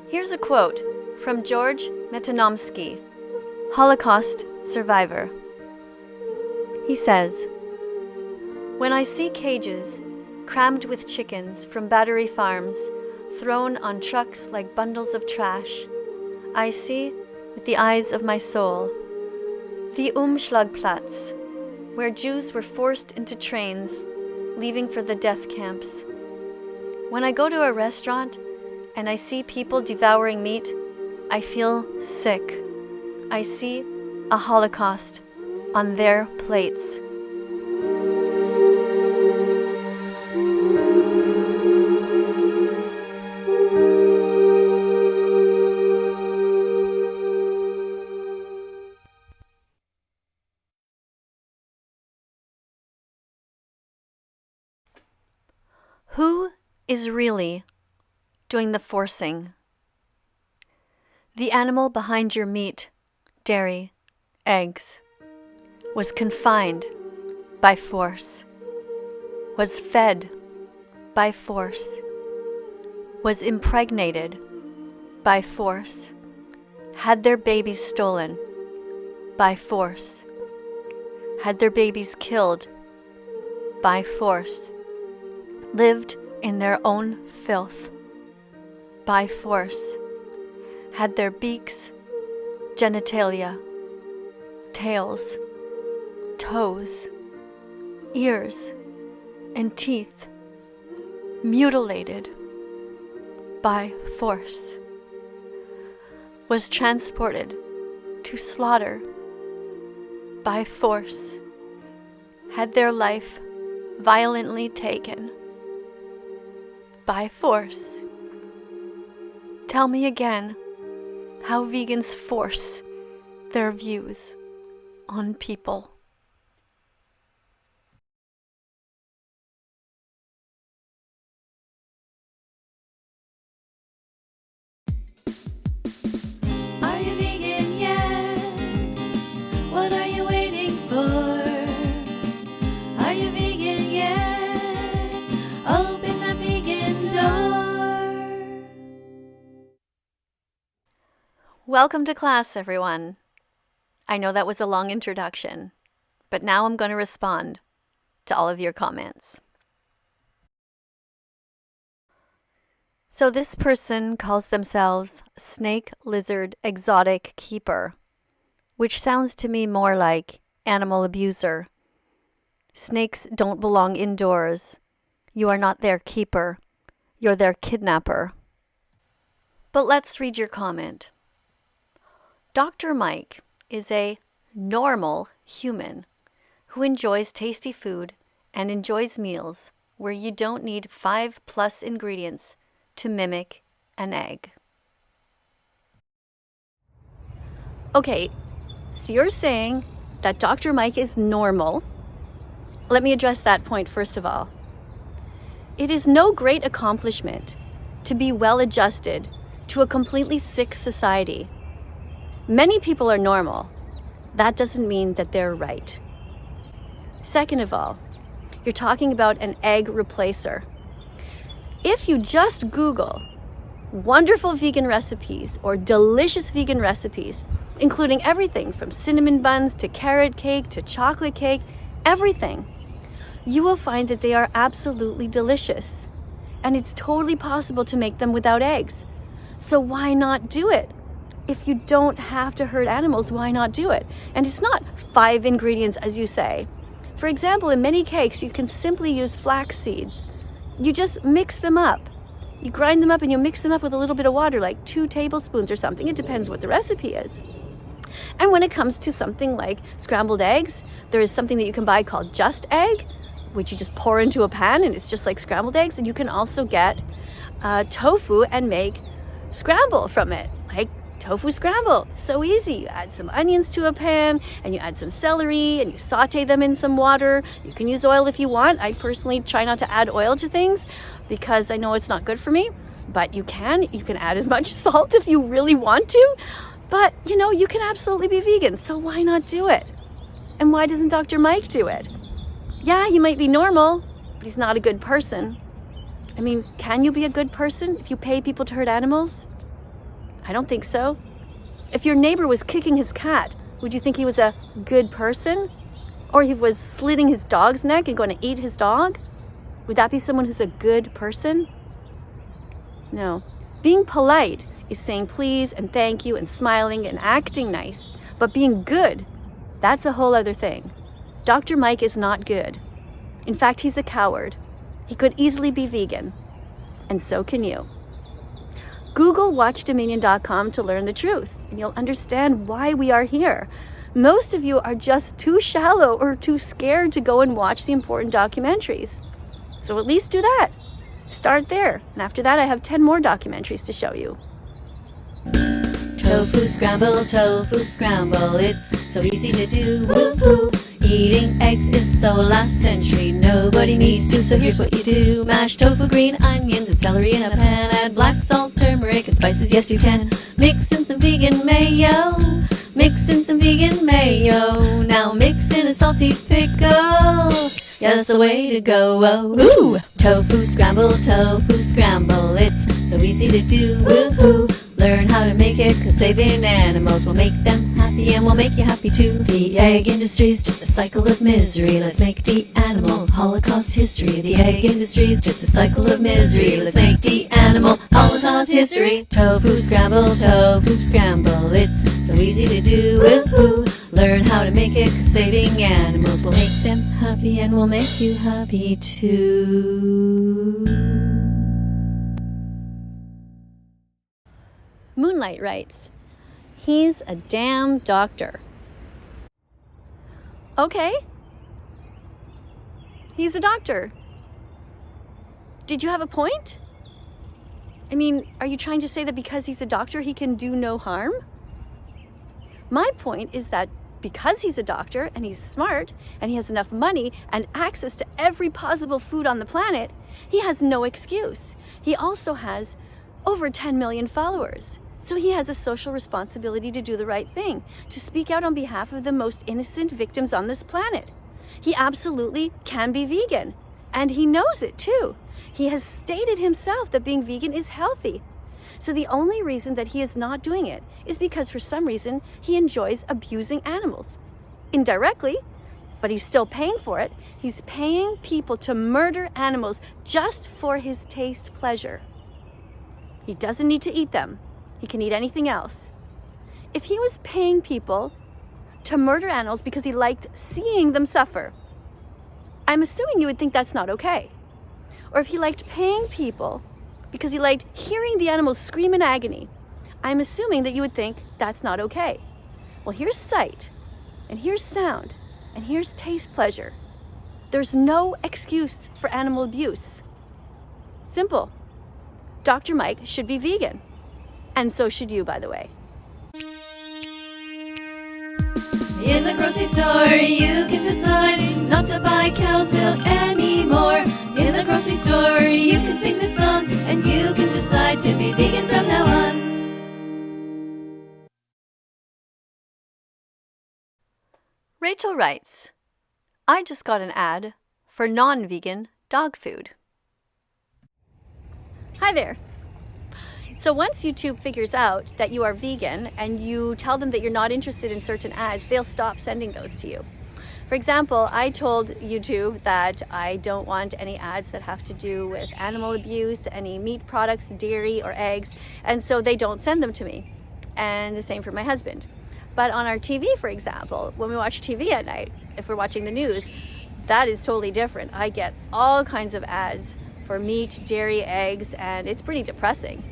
Here's a quote from George Metanomsky, Holocaust survivor. He says, "When I see cages crammed with chickens from battery farms thrown on trucks like bundles of trash, I see, with the eyes of my soul, the Umschlagplatz, where Jews were forced into trains, leaving for the death camps. When I go to a restaurant and I see people devouring meat, I feel sick. I see a Holocaust on their plates." Who is really doing the forcing? The animal behind your meat, dairy, eggs was confined by force, was fed by force, was impregnated by force, had their babies stolen by force, had their babies killed by force, lived in their own filth by force, had their beaks, genitalia, tails, toes, ears, and teeth mutilated by force, was transported to slaughter by force, had their life violently taken by force. Tell me again how vegans force their views on people. Are you vegan yet? What are you waiting for? Are you vegan yet? Open the vegan door. Welcome to class, everyone. I know that was a long introduction, but now I'm going to respond to all of your comments. So this person calls themselves Snake Lizard Exotic Keeper, which sounds to me more like animal abuser. Snakes don't belong indoors. You are not their keeper. You're their kidnapper. But let's read your comment. Dr. Mike is a normal human who enjoys tasty food and enjoys meals where you don't need 5+ ingredients to mimic an egg. Okay, so you're saying that Dr. Mike is normal. Let me address that point first of all. It is no great accomplishment to be well adjusted to a completely sick society. Many people are normal. That doesn't mean that they're right. Second of all, you're talking about an egg replacer. If you just Google wonderful vegan recipes or delicious vegan recipes, including everything from cinnamon buns to carrot cake to chocolate cake, everything, you will find that they are absolutely delicious. And it's totally possible to make them without eggs. So why not do it? If you don't have to hurt animals, why not do it? And it's not 5 ingredients, as you say. For example, in many cakes, you can simply use flax seeds. You just mix them up. You grind them up and you mix them up with a little bit of water, like 2 tablespoons or something. It depends what the recipe is. And when it comes to something like scrambled eggs, there is something that you can buy called Just Egg, which you just pour into a pan and it's just like scrambled eggs. And you can also get tofu and make scramble from it, like tofu scramble. It's so easy. You add some onions to a pan and you add some celery and you saute them in some water. You can use oil if you want. I personally try not to add oil to things because I know it's not good for me, but you can add as much salt if you really want to. But, you know, you can absolutely be vegan, so why not do it? And why doesn't Dr. Mike do it? Yeah, he might be normal, but he's not a good person. I mean, can you be a good person if you pay people to hurt animals? I don't think so. If your neighbor was kicking his cat, would you think he was a good person? Or he was slitting his dog's neck and going to eat his dog? Would that be someone who's a good person? No. Being polite is saying please and thank you and smiling and acting nice. But being good, that's a whole other thing. Dr. Mike is not good. In fact, he's a coward. He could easily be vegan. And so can you. Google watchdominion.com to learn the truth, and you'll understand why we are here. Most of you are just too shallow or too scared to go and watch the important documentaries. So at least do that. Start there. And after that, I have 10 more documentaries to show you. Tofu scramble, it's so easy to do. Woo-hoo. Eating eggs is so last century, nobody needs to, so here's what you do. Mash tofu, green onions, and celery in a pan. Add black salt, turmeric, and spices, yes you can. Mix in some vegan mayo. Mix in some vegan mayo. Now mix in a salty pickle. Yeah, that's the way to go. Oh, ooh. Tofu scramble, it's so easy to do. Woo-hoo. Learn how to make it, cause saving animals will make them happy and will make you happy too. The egg industry's just a cycle of misery. Let's make the animal holocaust history. The egg industry's just a cycle of misery. Let's make the animal holocaust history. Tofu scramble, it's so easy to do. Woo-hoo. Learn how to make it, cause saving animals will make them happy and will make you happy too. Moonlight writes, he's a damn doctor. Okay. He's a doctor. Did you have a point? I mean, are you trying to say that because he's a doctor, he can do no harm? My point is that because he's a doctor and he's smart and he has enough money and access to every possible food on the planet, he has no excuse. He also has over 10 million followers. So he has a social responsibility to do the right thing, to speak out on behalf of the most innocent victims on this planet. He absolutely can be vegan, and he knows it too. He has stated himself that being vegan is healthy. So the only reason that he is not doing it is because for some reason he enjoys abusing animals. Indirectly, but he's still paying for it. He's paying people to murder animals just for his taste pleasure. He doesn't need to eat them. He can eat anything else. If he was paying people to murder animals because he liked seeing them suffer, I'm assuming you would think that's not okay. Or if he liked paying people because he liked hearing the animals scream in agony, I'm assuming that you would think that's not okay. Well, here's sight, and here's sound, and here's taste pleasure. There's no excuse for animal abuse. Simple. Dr. Mike should be vegan. And so should you, by the way. In the grocery store, you can decide not to buy cow's milk anymore. In the grocery store, you can sing this song, and you can decide to be vegan from now on. Rachel writes, I just got an ad for non-vegan dog food. Hi there. So once YouTube figures out that you are vegan and you tell them that you're not interested in certain ads, they'll stop sending those to you. For example, I told YouTube that I don't want any ads that have to do with animal abuse, any meat products, dairy, or eggs, and so they don't send them to me. And the same for my husband. But on our TV, for example, when we watch TV at night, if we're watching the news, that is totally different. I get all kinds of ads for meat, dairy, eggs, and it's pretty depressing.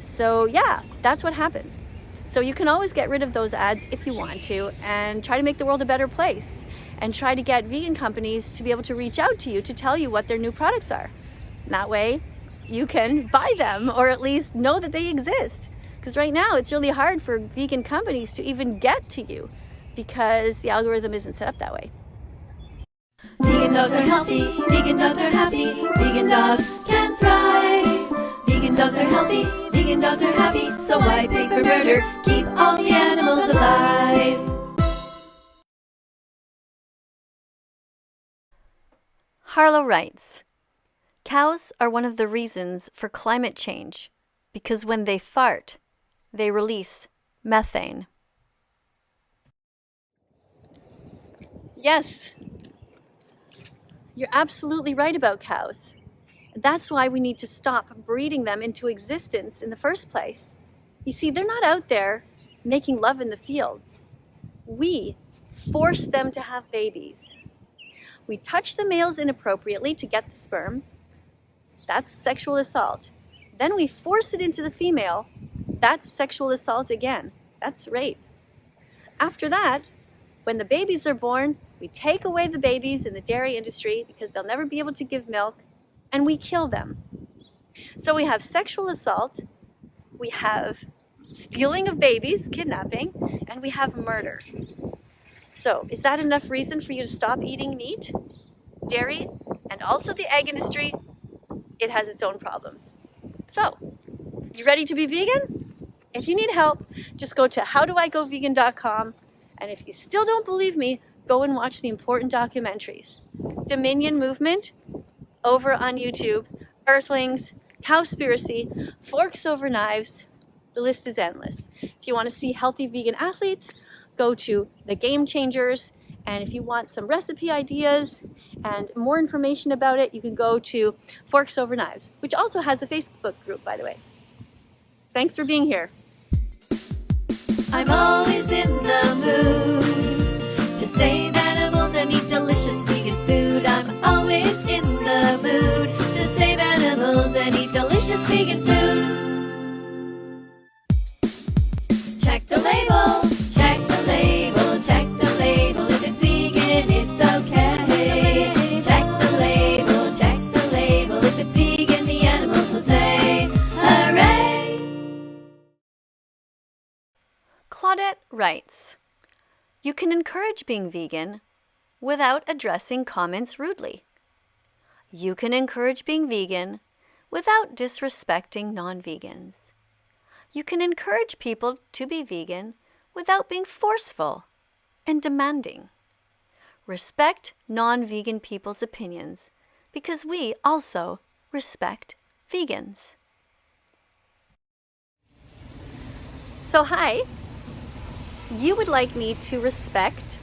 So yeah, that's what happens. So you can always get rid of those ads if you want to and try to make the world a better place and try to get vegan companies to be able to reach out to you to tell you what their new products are. And that way you can buy them or at least know that they exist. Because right now it's really hard for vegan companies to even get to you because the algorithm isn't set up that way. Vegan dogs are healthy, vegan dogs are happy, vegan dogs can thrive. Vegan dogs are healthy, vegan dogs are happy, so why pay for murder? Keep all the animals alive. Harlow writes, cows are one of the reasons for climate change because when they fart, they release methane. Yes, you're absolutely right about cows. That's why we need to stop breeding them into existence in the first place. You see, they're not out there making love in the fields. We force them to have babies. We touch the males inappropriately to get the sperm. That's sexual assault. Then we force it into the female. That's sexual assault again. That's rape. After that, when the babies are born, we take away the babies in the dairy industry because they'll never be able to give milk, and we kill them. So we have sexual assault, we have stealing of babies, kidnapping, and we have murder. So is that enough reason for you to stop eating meat, dairy, and also the egg industry? It has its own problems. So, you ready to be vegan? If you need help, just go to howdoigovegan.com, and if you still don't believe me, go and watch the important documentaries. Dominion Movement, over on YouTube, Earthlings, Cowspiracy, Forks Over Knives, the list is endless. If you want to see healthy vegan athletes, go to The Game Changers, and if you want some recipe ideas and more information about it, you can go to Forks Over Knives, which also has a Facebook group, by the way. Thanks for being here. I'm always in the mood to save animals and eat delicious vegan food. I'm always in the mood to save animals and eat delicious vegan food. Check the label, check the label, check the label. If it's vegan, it's okay. Check the label, check the label. If it's vegan, the animals will say, hooray! Claudette writes, you can encourage being vegan without addressing comments rudely. You can encourage being vegan without disrespecting non-vegans. You can encourage people to be vegan without being forceful and demanding. Respect non-vegan people's opinions because we also respect vegans. So hi, you would like me to respect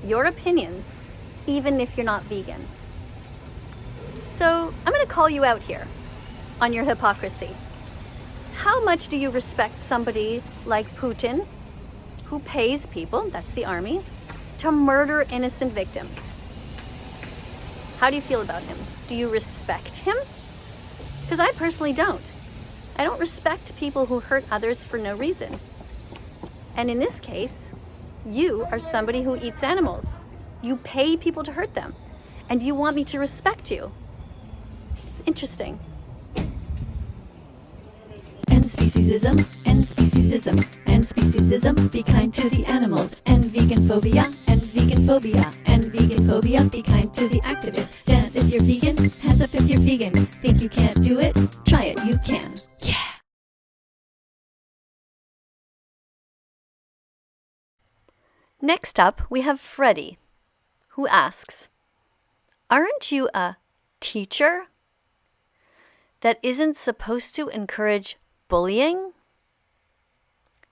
your opinions even if you're not vegan. So I'm going to call you out here on your hypocrisy. How much do you respect somebody like Putin, who pays people, that's the army, to murder innocent victims? How do you feel about him? Do you respect him? Because I personally don't. I don't respect people who hurt others for no reason. And in this case, you are somebody who eats animals. You pay people to hurt them, and you want me to respect you. Interesting. And speciesism, and speciesism, and speciesism, be kind to the animals. And vegan phobia, and vegan phobia, and vegan phobia, be kind to the activists. Dance if you're vegan, hands up if you're vegan. Think you can't do it? Try it, you can. Yeah! Next up, we have Freddie, who asks, aren't you a teacher that isn't supposed to encourage bullying?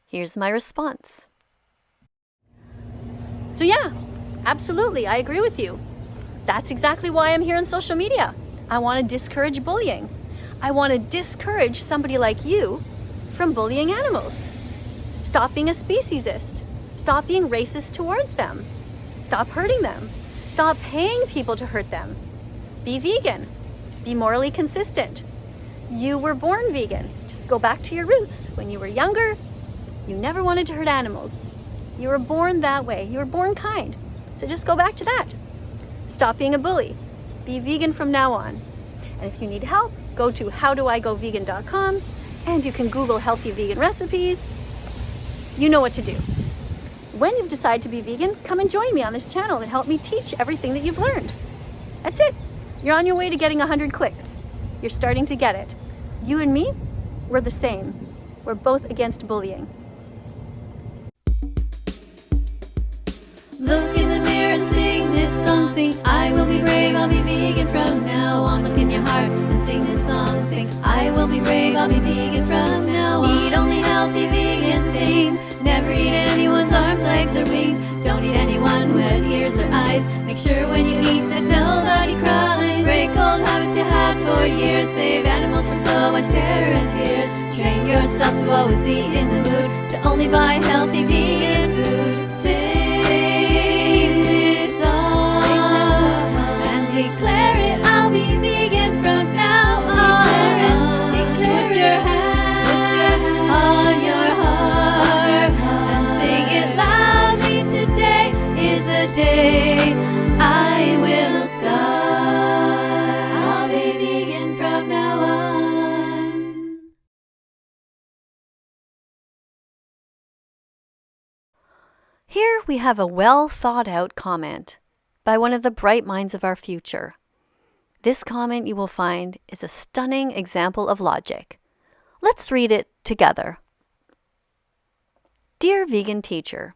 Here's my response. So yeah, absolutely, I agree with you. That's exactly why I'm here on social media. I want to discourage bullying. I want to discourage somebody like you from bullying animals. Stop being a speciesist. Stop being racist towards them. Stop hurting them. Stop paying people to hurt them. Be vegan. Be morally consistent. You were born vegan. Just go back to your roots. When you were younger, you never wanted to hurt animals. You were born that way. You were born kind. So just go back to that. Stop being a bully. Be vegan from now on. And if you need help, go to howdoigovegan.com and you can Google healthy vegan recipes. You know what to do. When you've decided to be vegan, come and join me on this channel and help me teach everything that you've learned. That's it. You're on your way to getting 100 clicks. You're starting to get it. You and me, we're the same. We're both against bullying. Look in the mirror and sing this song. Sing, I will be brave, I'll be vegan from now on. Look in your heart and sing this song. Sing, I will be brave, I'll be vegan from now on. Eat only healthy vegan things. Never eat anyone's arms, legs, or wings. Don't eat anyone who had ears or eyes. Make sure when you eat that nobody cries. Break old habits you had for years. Save animals from so much terror and tears. Train yourself to always be in the mood to only buy healthy vegan food. Sing this song and declare it. I'll be vegan from now on. Declare put your hand on your heart and sing it loudly. Today is the day I will start. I'll be vegan from now on. Here we have a well thought out comment by one of the bright minds of our future. This comment, you will find, is a stunning example of logic. Let's read it together. Dear vegan teacher,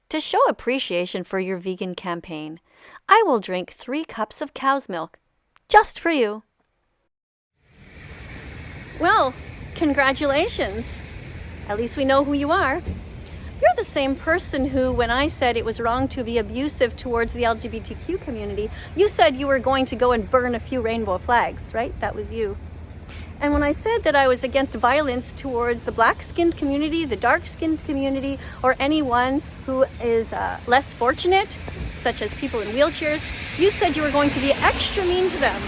to show appreciation for your vegan campaign, I will drink 3 cups of cow's milk just for you. Well, congratulations. At least we know who you are. You're the same person who, when I said it was wrong to be abusive towards the LGBTQ community, you said you were going to go and burn a few rainbow flags, right? That was you. And when I said that I was against violence towards the black-skinned community, the dark-skinned community, or anyone who is less fortunate, such as people in wheelchairs, you said you were going to be extra mean to them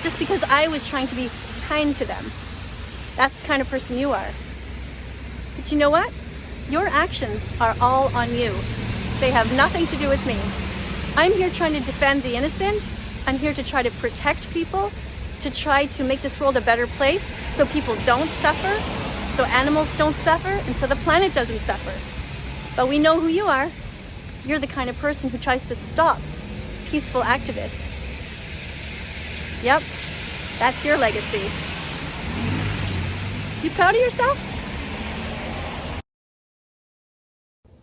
just because I was trying to be kind to them. That's the kind of person you are. But you know what? Your actions are all on you. They have nothing to do with me. I'm here trying to defend the innocent. I'm here to try to protect people, to try to make this world a better place so people don't suffer, so animals don't suffer, and so the planet doesn't suffer. But we know who you are. You're the kind of person who tries to stop peaceful activists. Yep, that's your legacy. You proud of yourself?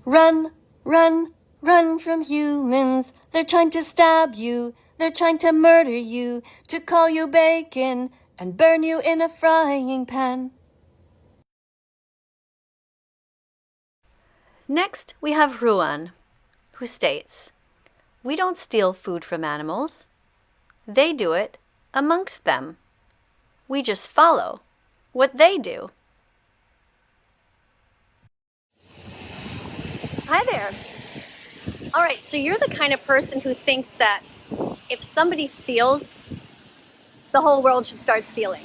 Run, run, run from humans. They're trying to stab you. They're trying to murder you, to call you bacon and burn you in a frying pan. Next, we have Ruan, who states, we don't steal food from animals. They do it amongst them. We just follow what they do. Hi there. All right, so you're the kind of person who thinks that if somebody steals, the whole world should start stealing.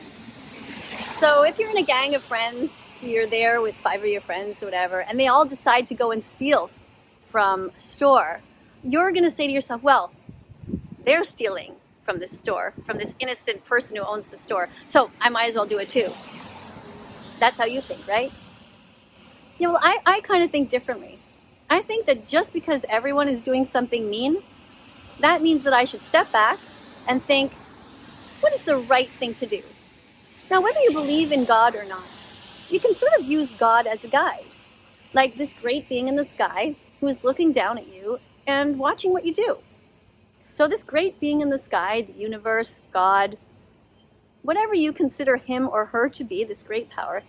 So if you're in a gang of friends, you're there with 5 of your friends or whatever, and they all decide to go and steal from a store, you're going to say to yourself, well, they're stealing from this store, from this innocent person who owns the store, so I might as well do it too. That's how you think, right? Yeah, well, I kind of think differently. I think that just because everyone is doing something mean, that means that I should step back and think, what is the right thing to do? Now, whether you believe in God or not, you can sort of use God as a guide, like this great being in the sky who is looking down at you and watching what you do. So this great being in the sky, the universe, God, whatever you consider him or her to be, this great power,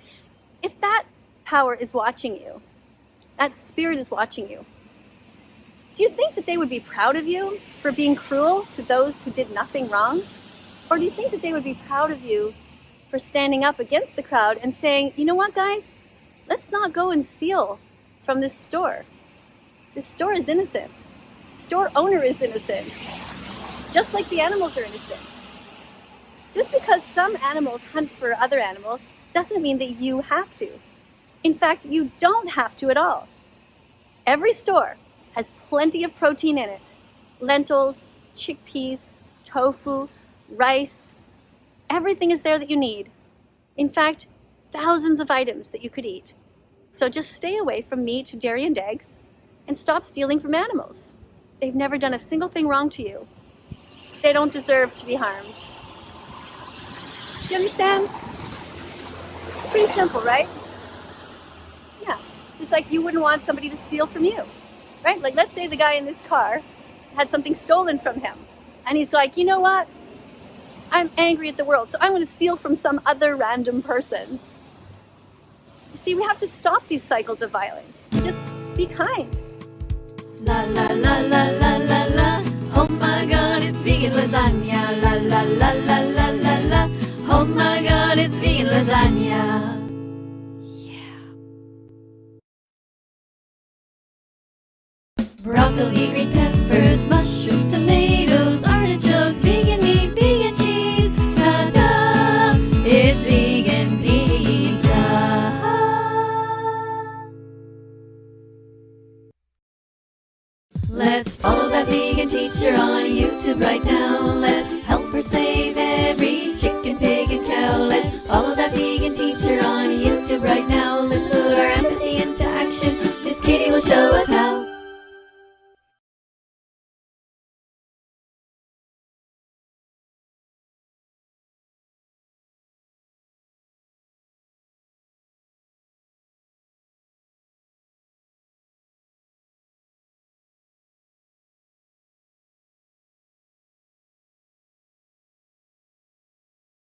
if that power is watching you, that spirit is watching you, do you think that they would be proud of you for being cruel to those who did nothing wrong? Or do you think that they would be proud of you for standing up against the crowd and saying, you know what, guys, let's not go and steal from this store. This store is innocent. The store owner is innocent. Just like the animals are innocent. Just because some animals hunt for other animals doesn't mean that you have to. In fact, you don't have to at all. Every store has plenty of protein in it. Lentils, chickpeas, tofu, rice, everything is there that you need. In fact, thousands of items that you could eat. So just stay away from meat, dairy, and eggs, and stop stealing from animals. They've never done a single thing wrong to you. They don't deserve to be harmed. Do you understand? Pretty simple, right? Yeah. Just like you wouldn't want somebody to steal from you, right? Like let's say the guy in this car had something stolen from him. And he's like, you know what? I'm angry at the world, so I'm going to steal from some other random person. You see, we have to stop these cycles of violence. Just be kind. La la la la la la la. Oh my God, it's vegan lasagna. La la la la la la la. Oh my God, it's vegan lasagna. Broccoli, green peppers, mushrooms, tomatoes, artichokes, vegan meat, vegan cheese. Ta-da! It's vegan pizza. Let's follow that vegan teacher on YouTube right now. Let's help her save every chicken, pig, and cow. Let's follow that vegan teacher on YouTube right now. Let's